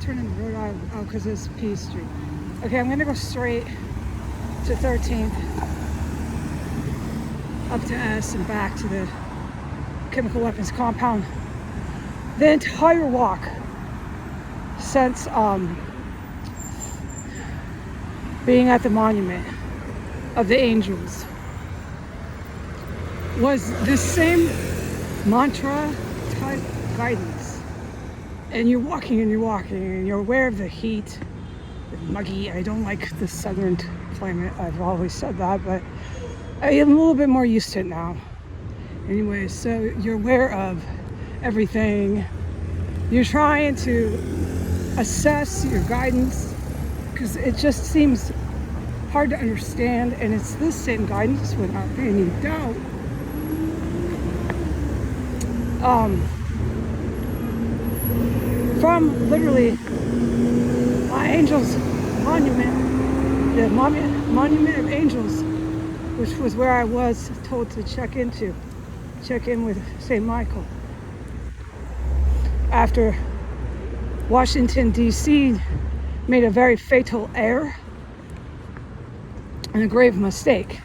turning the road out because it's P Street. Okay, I'm gonna go straight to 13th, up to S and back to the chemical weapons compound. The entire walk since being at the monument of the angels was this same mantra type guidance. And you're walking and you're walking and you're aware of the heat, the muggy. I don't like the southern climate. I've always said that, but I am a little bit more used to it now. Anyway, so you're aware of everything. You're trying to assess your guidance because it just seems hard to understand, and it's this same guidance without any doubt. From literally my Angels Monument, the Monument of Angels, which was where I was told to check in with St. Michael. After Washington, D.C. made a very fatal error and a grave mistake.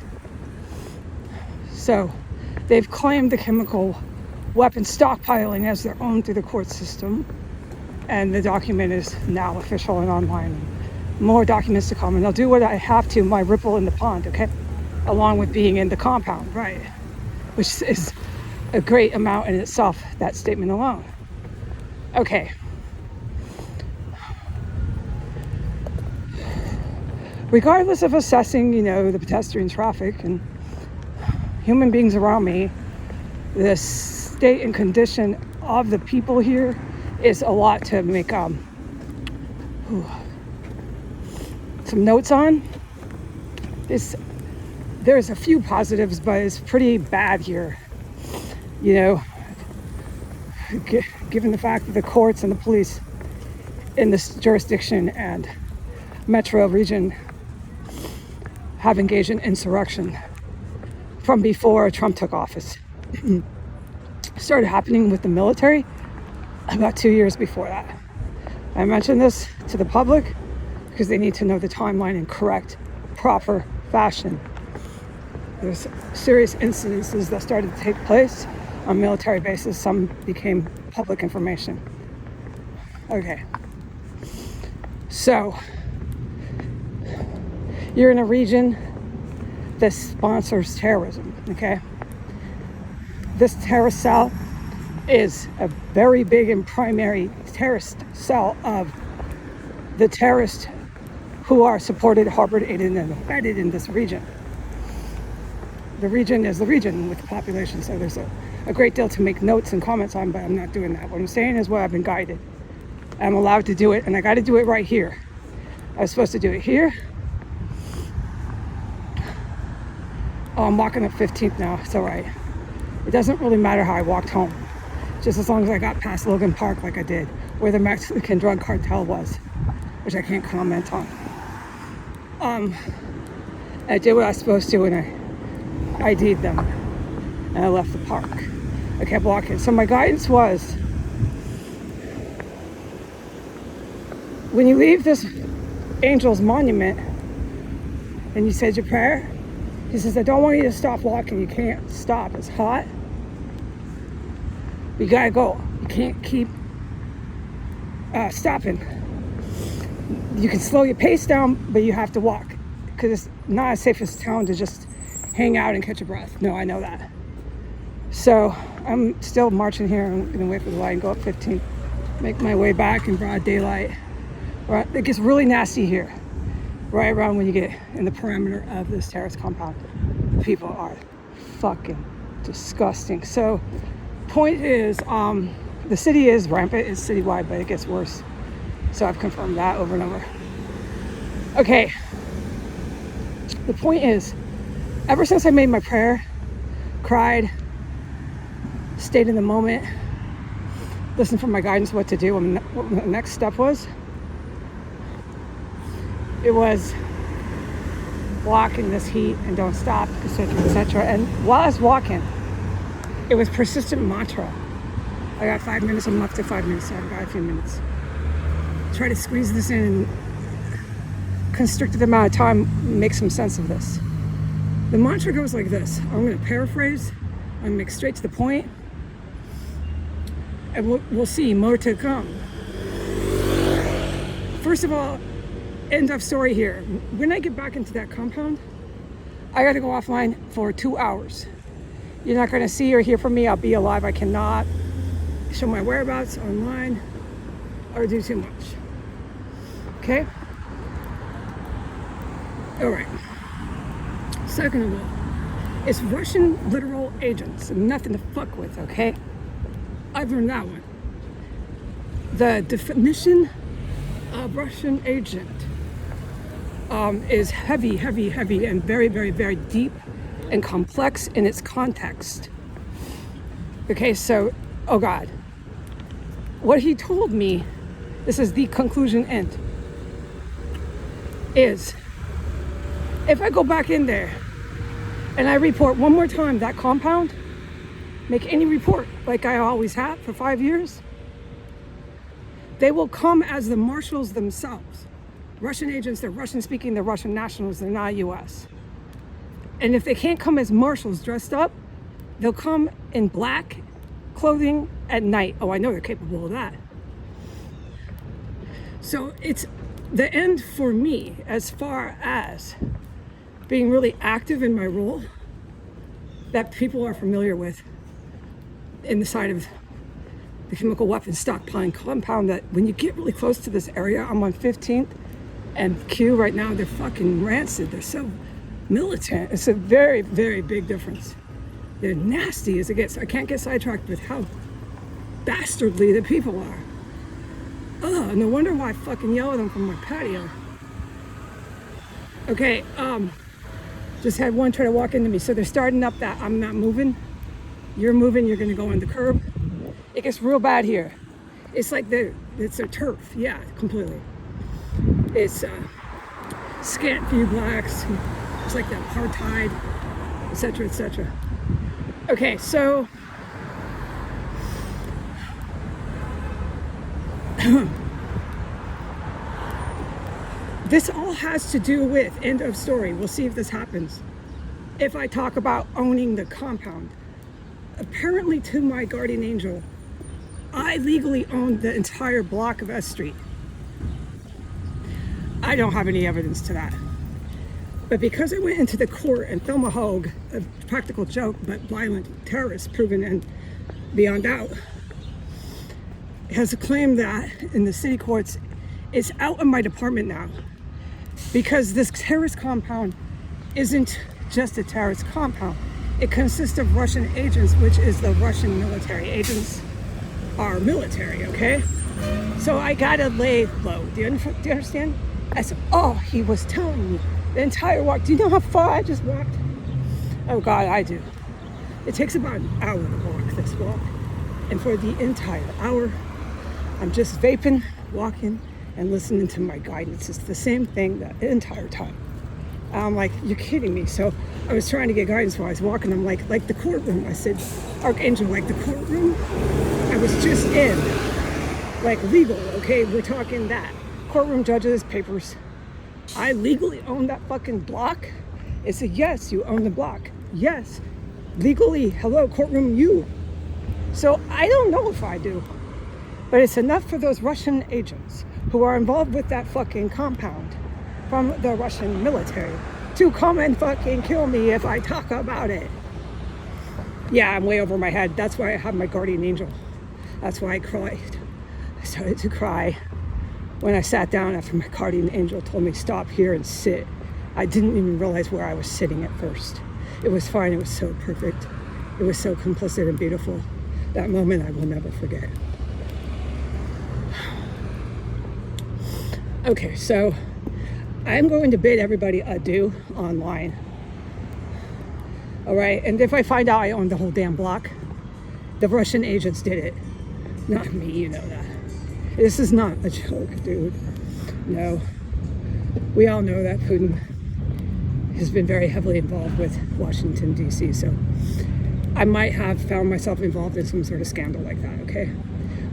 So they've claimed the chemical weapon stockpiling as their own through the court system. And the document is now official and online. More documents to come, and I'll do what I have to, my ripple in the pond, okay? Along with being in the compound, right? Which is a great amount in itself, that statement alone. Okay. Regardless of assessing, the pedestrian traffic and human beings around me, the state and condition of the people here is a lot to make some notes on. There's a few positives, but it's pretty bad here. Given the fact that the courts and the police in this jurisdiction and metro region have engaged in insurrection from before Trump took office. Started happening with the military about 2 years before that. I mention this to the public because they need to know the timeline in correct, proper fashion. There's serious incidences that started to take place on military bases. Some became public information. Okay. So, you're in a region that sponsors terrorism, okay? This terrorist cell is a very big and primary terrorist cell of the terrorists who are supported, harbored, aided, and abetted in this region. The region is the region with the population, so there's a great deal to make notes and comments on, but I'm not doing that. What I'm saying is what I've been guided. I'm allowed to do it, and I got to do it right here. I was supposed to do it here. Oh, I'm walking up 15th now. It's all right. It doesn't really matter how I walked home, just as long as I got past Logan Park like I did, where the Mexican drug cartel was, which I can't comment on. I did what I was supposed to, and I ID'd them, and I left the park. I kept walking. So my guidance was, when you leave this Angels Monument and you said your prayer, he says, I don't want you to stop walking. You can't stop. It's hot. You gotta go. You can't keep stopping. You can slow your pace down, but you have to walk, because it's not as safe as town to just hang out and catch your breath. No, I know that. So I'm still marching here. I'm gonna wait for the light and go up 15, make my way back in broad daylight. Right, it gets really nasty here, right around when you get in the perimeter of this terrorist compound. People are fucking disgusting. So point is, the city is rampant, it's citywide, but it gets worse. So I've confirmed that over and over. Okay, the point is, ever since I made my prayer, cried, stayed in the moment, listened for my guidance what to do, and what the next step was, it was walk in this heat and don't stop, etc., etc. And while I was walking, it was persistent mantra. I got 5 minutes, I'm up to 5 minutes, so I've got a few minutes. try to squeeze this in constricted amount of time, make some sense of this. The mantra goes like this. I'm going to paraphrase. I'm going to make straight to the point. And we'll see more to come. First of all, end of story here. When I get back into that compound, I got to go offline for 2 hours. You're not going to see or hear from me. I'll be alive. I cannot show my whereabouts online or do too much. Okay? All right. Second of all, it's Russian literal agents. Nothing to fuck with, okay? I've learned that one. The definition of Russian agent is heavy, heavy, heavy, and very, very, very deep and complex in its context. Okay, so, oh God. What he told me, this is the conclusion end, is if I go back in there and I report one more time that compound, make any report like I always have for 5 years, they will come as the marshals themselves. Russian agents, they're Russian speaking, they're Russian nationals, they're not US. And if they can't come as marshals dressed up, they'll come in black clothing at night. Oh, I know they're capable of that. So it's the end for me as far as being really active in my role that people are familiar with in the side of the chemical weapons stockpiling compound, that when you get really close to this area, I'm on 15th and Q right now, they're fucking rancid. They're so militant. It's a very, very big difference. They're nasty as it gets. I can't get sidetracked with how dastardly the people are. Ugh, no wonder why I fucking yell at them from my patio. Okay, just had one try to walk into me. So they're starting up that I'm not moving. You're moving, you're gonna go on the curb. It gets real bad here. It's like it's a turf, yeah, completely. It's scant few blacks. It's like that apartheid, etc., etc. Okay, so this all has to do with, end of story. We'll see if this happens. If I talk about owning the compound, apparently to my guardian angel, I legally own the entire block of S Street. I don't have any evidence to that. But because I went into the court and Thelma Hogue, a practical joke, but violent terrorist proven and beyond doubt, has claimed that in the city courts, it's out of my department now. Because this terrorist compound isn't just a terrorist compound. It consists of Russian agents, which is the Russian military. Agents are military, okay? So I gotta lay low. Do you understand? I said, oh, he was telling me the entire walk. Do you know how far I just walked? Oh God, I do. It takes about an hour to walk this walk. And for the entire hour, I'm just vaping, walking, and listening to my guidance. It's the same thing the entire time. I'm like, you're kidding me. So I was trying to get guidance while I was walking. I'm like the courtroom. I said, Archangel, like the courtroom I was just in, like legal, okay? We're talking that. Courtroom, judges, papers. I legally own that fucking block. It's a yes, you own the block. Yes, legally, hello, courtroom, you. So I don't know if I do, but it's enough for those Russian agents who are involved with that fucking compound from the Russian military to come and fucking kill me if I talk about it. Yeah, I'm way over my head. That's why I have my guardian angel. That's why I cried. I started to cry when I sat down after my guardian angel told me stop here and sit. I didn't even realize where I was sitting at first. It was fine. It was so perfect. It was so complicit and beautiful. That moment I will never forget. Okay, so I'm going to bid everybody adieu online. All right, and if I find out I own the whole damn block, the Russian agents did it. Not me, you know that. This is not a joke, dude. No. We all know that Putin has been very heavily involved with Washington, D.C., so I might have found myself involved in some sort of scandal like that, okay?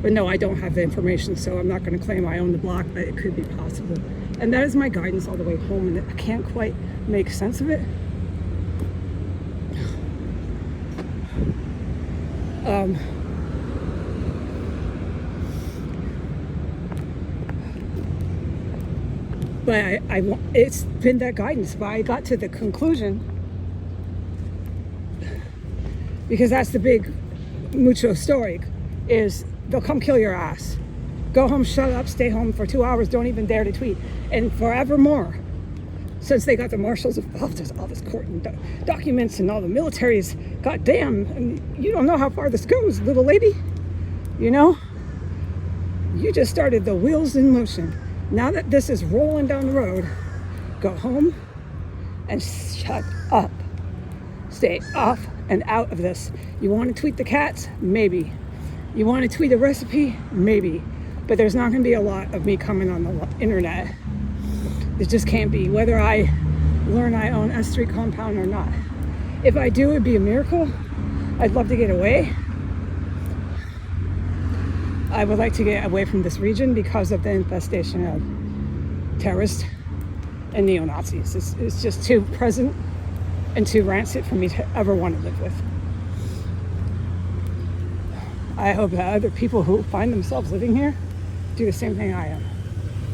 But no, I don't have the information, so I'm not going to claim I own the block, but it could be possible. And that is my guidance all the way home, and I can't quite make sense of it. But it's been that guidance, but I got to the conclusion, because that's the big mucho story, is they'll come kill your ass. Go home, shut up, stay home for 2 hours, don't even dare to tweet. And forevermore, since they got the marshals involved, there's all this court and documents and all the militaries. Goddamn, and you don't know how far this goes, little lady. You know? You just started the wheels in motion. Now that this is rolling down the road, go home and shut up. Stay off and out of this. You want to tweet the cats? Maybe. You want to tweet a recipe? Maybe. But there's not going to be a lot of me coming on the internet. It just can't be, whether I learn I own S3 compound or not. If I do, it'd be a miracle. I'd love to get away. I would like to get away from this region because of the infestation of terrorists and neo-Nazis. It's just too present and too rancid for me to ever want to live with. I hope that other people who find themselves living here do the same thing I am,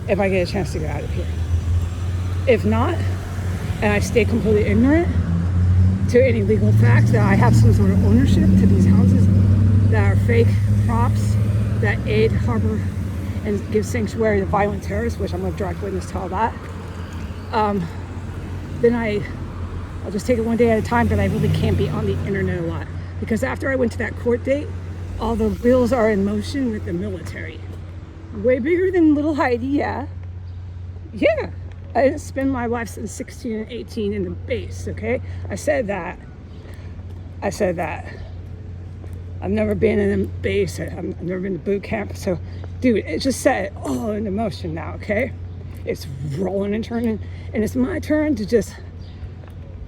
if I get a chance to get out of here. If not, and I stay completely ignorant to any legal fact that I have some sort of ownership to these houses that are fake props that aid, harbor, and give sanctuary to violent terrorists, which I'm a direct witness to all that, then I'll just take it one day at a time, but I really can't be on the internet a lot. Because after I went to that court date, all the wheels are in motion with the military. Way bigger than little Heidi, yeah. Yeah. I didn't spend my life since 16 and 18 in the base, okay? I said that. I've never been in a base. I've never been to boot camp. So, dude, it just set it all into motion now, okay? It's rolling and turning. And it's my turn to just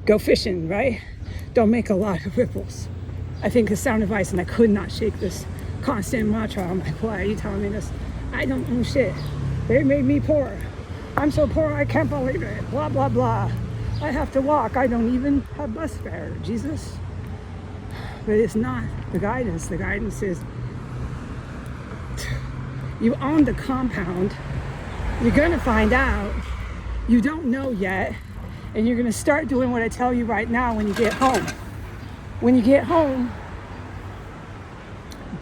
go fishing, right? Don't make a lot of ripples. I think it's sound advice, and I could not shake this constant mantra. I'm like, why are you telling me this? I don't own shit. They made me poor. I'm so poor I can't believe it. Blah, blah, blah. I have to walk. I don't even have bus fare. Jesus. But it's not the guidance. The guidance is you own the compound. You're going to find out. You don't know yet. And you're going to start doing what I tell you right now when you get home. When you get home,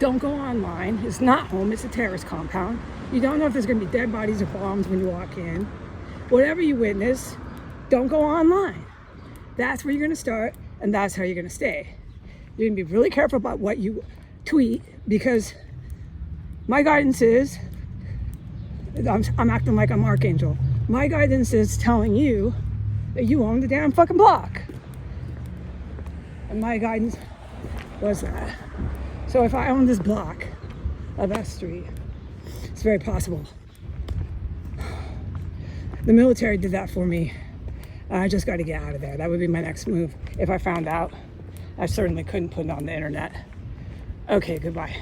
don't go online. It's not home. It's a terrorist compound. You don't know if there's going to be dead bodies or bombs when you walk in. Whatever you witness, don't go online. That's where you're going to start, and that's how you're going to stay. You're going to be really careful about what you tweet, because my guidance is, I'm acting like I'm Archangel. My guidance is telling you that you own the damn fucking block. And my guidance was that. So if I own this block of S3, it's very possible. The military did that for me. I just got to get out of there. That would be my next move if I found out. I certainly couldn't put it on the internet. Okay, goodbye.